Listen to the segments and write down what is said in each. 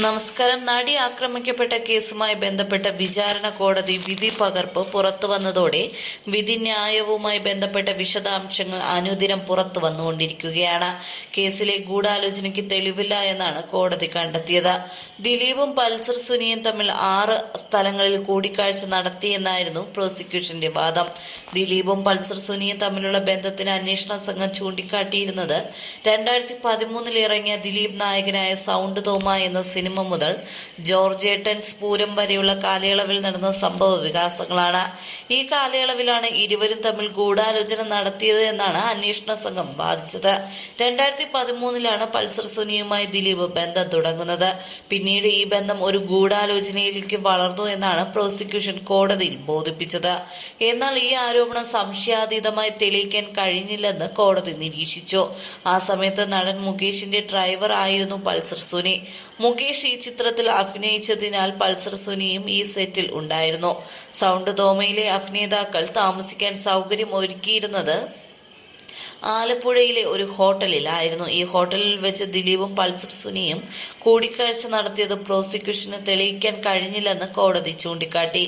നമസ്കാരം. നടി ആക്രമിക്കപ്പെട്ട കേസുമായി ബന്ധപ്പെട്ട വിചാരണ കോടതി വിധി പകർപ്പ് പുറത്തുവന്നതോടെ വിധിന്യായവുമായി ബന്ധപ്പെട്ട വിശദാംശങ്ങൾ അനുദിനം പുറത്തു വന്നുകൊണ്ടിരിക്കുകയാണ്. കേസിലെ ഗൂഢാലോചനയ്ക്ക് തെളിവില്ല എന്നാണ് കോടതി കണ്ടെത്തിയത്. ദിലീപും പൾസർ സുനിയും തമ്മിൽ 6 സ്ഥലങ്ങളിൽ കൂടിക്കാഴ്ച നടത്തിയെന്നായിരുന്നു പ്രോസിക്യൂഷന്റെ വാദം. ദിലീപും പൾസർ സുനിയും തമ്മിലുള്ള ബന്ധത്തിന് അന്വേഷണ സംഘം ചൂണ്ടിക്കാട്ടിയിരുന്നത് 2013 ഇറങ്ങിയ ദിലീപ് നായകനായ സൗണ്ട് തോമ എന്ന സിനിമ മുതൽ ജോർജേട്ടൻ സ്ഫൂരം വരെയുള്ള കാലയളവിൽ നടന്ന സംഭവ വികാസങ്ങളാണ്. ഈ കാലയളവിലാണ് ഇരുവരും തമ്മിൽ ഗൂഢാലോചന നടത്തിയത് എന്നാണ് അന്വേഷണ സംഘം വാദിച്ചത്. 2013 പൾസർ സുനിയുമായി ദിലീപ് ബന്ധം തുടങ്ങുന്നത്. പിന്നീട് ഈ ബന്ധം ഒരു ഗൂഢാലോചനയിലേക്ക് വളർന്നു എന്നാണ് പ്രോസിക്യൂഷൻ കോടതിയിൽ ബോധിപ്പിച്ചത്. എന്നാൽ ഈ ആരോപണം സംശയാതീതമായി തെളിയിക്കാൻ കഴിഞ്ഞില്ലെന്ന് കോടതി നിരീക്ഷിച്ചു. ആ സമയത്ത് നടൻ മുകേഷിന്റെ ഡ്രൈവർ ആയിരുന്നു പൾസർ സുനി. മുകേഷ് ഈ ചിത്രത്തിൽ അഭിനയിച്ചതിനാൽ പൾസർ സുനിയും ഈ സെറ്റിൽ ഉണ്ടായിരുന്നു. സൗണ്ട് തോമയിലെ അഭിനേതാക്കൾ താമസിക്കാൻ സൗകര്യം ഒരുക്കിയിരുന്നത് ആലപ്പുഴയിലെ ഒരു ഹോട്ടലിലായിരുന്നു. ഈ ഹോട്ടലിൽ വെച്ച് ദിലീപും പൾസർ സുനിയും കൂടിക്കാഴ്ച നടത്തിയത് പ്രോസിക്യൂഷന് തെളിയിക്കാൻ കഴിഞ്ഞില്ലെന്ന് കോടതി ചൂണ്ടിക്കാട്ടി.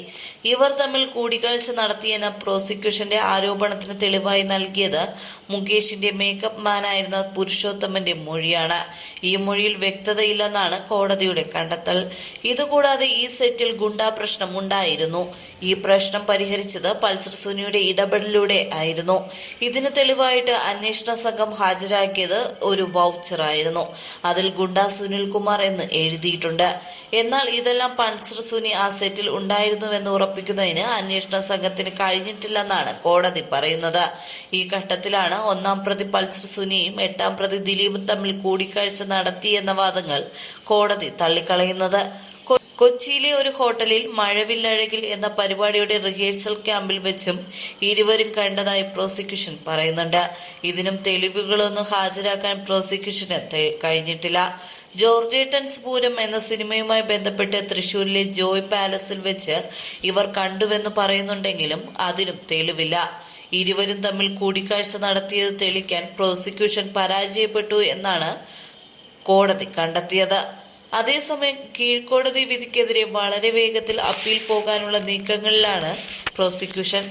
ഇവർ തമ്മിൽ കൂടിക്കാഴ്ച നടത്തിയെന്ന പ്രോസിക്യൂഷന്റെ ആരോപണത്തിന് തെളിവായി നൽകിയത് മുകേഷിന്റെ മേക്കപ്പ് മാനായിരുന്ന പുരുഷോത്തമന്റെ മൊഴിയാണ്. ഈ മൊഴിയിൽ വ്യക്തതയില്ലെന്നാണ് കോടതിയുടെ കണ്ടെത്തൽ. ഇതുകൂടാതെ ഈ സെറ്റിൽ ഗുണ്ടാ പ്രശ്നം ഉണ്ടായിരുന്നു. ഈ പ്രശ്നം പരിഹരിച്ചത് പൾസർ സുനിയുടെ ഇടപെടലിലൂടെ ആയിരുന്നു. ഇതിന് തെളിവായിട്ട് അന്വേഷണ സംഘം ഹാജരാക്കിയത് ഒരു വൗച്ചറായിരുന്നു. അതിൽ ഗുണ്ട സുനിൽകുമാർ എന്ന് എഴുതിയിട്ടുണ്ട്. എന്നാൽ ഇതെല്ലാം പൾസർ സുനി ആ സെറ്റിൽ ഉണ്ടായിരുന്നുവെന്ന് ഉറപ്പിക്കുന്നതിന് അന്വേഷണ സംഘത്തിന് കഴിഞ്ഞിട്ടില്ലെന്നാണ് കോടതി പറയുന്നത്. ഈ ഘട്ടത്തിലാണ് 1-ാം പ്രതി പൾസർ സുനിയും 8-ാം പ്രതി ദിലീപും തമ്മിൽ കൂടിക്കാഴ്ച നടത്തിയെന്ന വാദങ്ങൾ കോടതി തള്ളിക്കളയുന്നത്. കൊച്ചിയിലെ ഒരു ഹോട്ടലിൽ മഴവില്ലഴകിൽ എന്ന പരിപാടിയുടെ റിഹേഴ്സൽ ക്യാമ്പിൽ വെച്ചും ഇരുവരും കണ്ടതായി പ്രോസിക്യൂഷൻ പറയുന്നുണ്ട്. ഇതിനും തെളിവുകളൊന്നും ഹാജരാക്കാൻ പ്രോസിക്യൂഷന് കഴിഞ്ഞിട്ടില്ല. ജോർജേട്ടൻ സ്ഫൂരം എന്ന സിനിമയുമായി ബന്ധപ്പെട്ട് തൃശൂരിലെ ജോയ് പാലസിൽ വെച്ച് ഇവർ കണ്ടുവെന്ന് പറയുന്നുണ്ടെങ്കിലും അതിനും തെളിവില്ല. ഇരുവരും തമ്മിൽ കൂടിക്കാഴ്ച നടത്തിയത് തെളിയിക്കാൻ പ്രോസിക്യൂഷൻ പരാജയപ്പെട്ടു എന്നാണ് കോടതി കണ്ടെത്തിയത്. അതേസമയം കീഴ്ക്കോടതി വിധിക്കെതിരെ വളരെ വേഗത്തിൽ അപ്പീൽ പോകാനുള്ള നീക്കങ്ങളിലാണ് പ്രോസിക്യൂഷൻ.